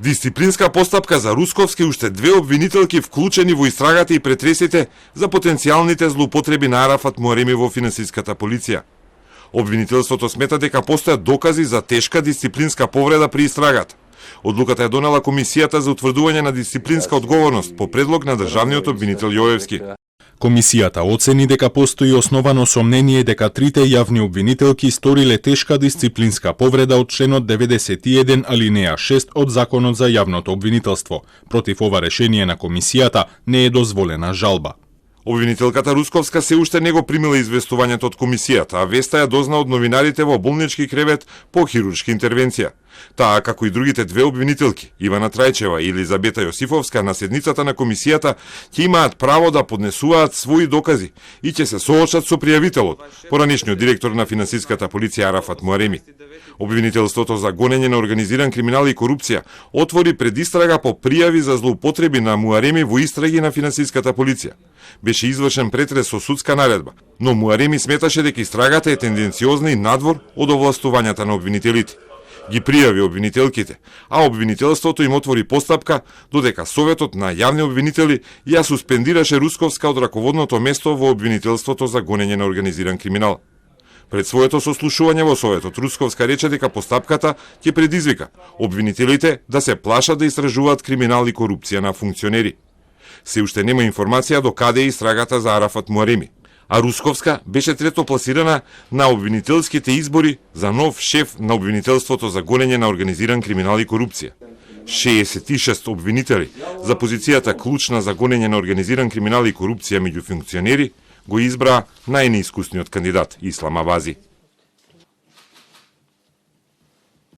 Дисциплинска постапка за Русковски, уште две обвинителки вклучени во истрагата и претресите за потенцијалните злоупотреби на Арафат Муареми во финансиската полиција. Обвинителството смета дека постојат докази за тешка дисциплинска повреда при истрагата. Одлуката ја донела Комисијата за утврдување на дисциплинска одговорност по предлог на државниот обвинител Јоевски. Комисијата оцени дека постои основано сомнение дека трите јавни обвинителки сториле тешка дисциплинска повреда од членот 91 алинеја 6 од Законот за јавното обвинителство. Против ова решение на Комисијата не е дозволена жалба. Обвинителката Русковска се уште не го примила известувањето од Комисијата, а веста ја дозна од новинарите во болнички кревет по хируршка интервенција. Таа, како и другите две обвинителки, Ивана Трајчева и Елизабета Јосифовска, на седницата на Комисијата, ќе имаат право да поднесуваат своји докази и ќе се соочат со пријавителот, поранешниот директор на финансиската полиција Арафат Муареми. Обвинителството за гонење на организиран криминал и корупција отвори предистрага по пријави за злоупотреби на Муареми во истраги на финансиската полиција. Беше извршен претрес со судска наредба, но Муареми сметаше дека истрагата е тенденциозна и надвор од овластувањата на обвинителите. Ги пријави обвинителките, а обвинителството им отвори постапка додека Советот на јавни обвинители ја суспендираше Русковска од раководното место во обвинителството за гонење на организиран криминал. Пред своето сослушување во Советот, Русковска рече дека постапката ќе предизвика обвинителите да се плашат да истражуваат криминал и корупција на функционери. Се уште нема информација до каде е истрагата за Арафат Муареми, а Русковска беше трето пласирана на обвинителските избори за нов шеф на обвинителството за гонење на организиран криминал и корупција. 66 обвинители за позицијата клучна за гонење на организиран криминал и корупција меѓу функционери го избра најнеискусниот кандидат Ислам Авази.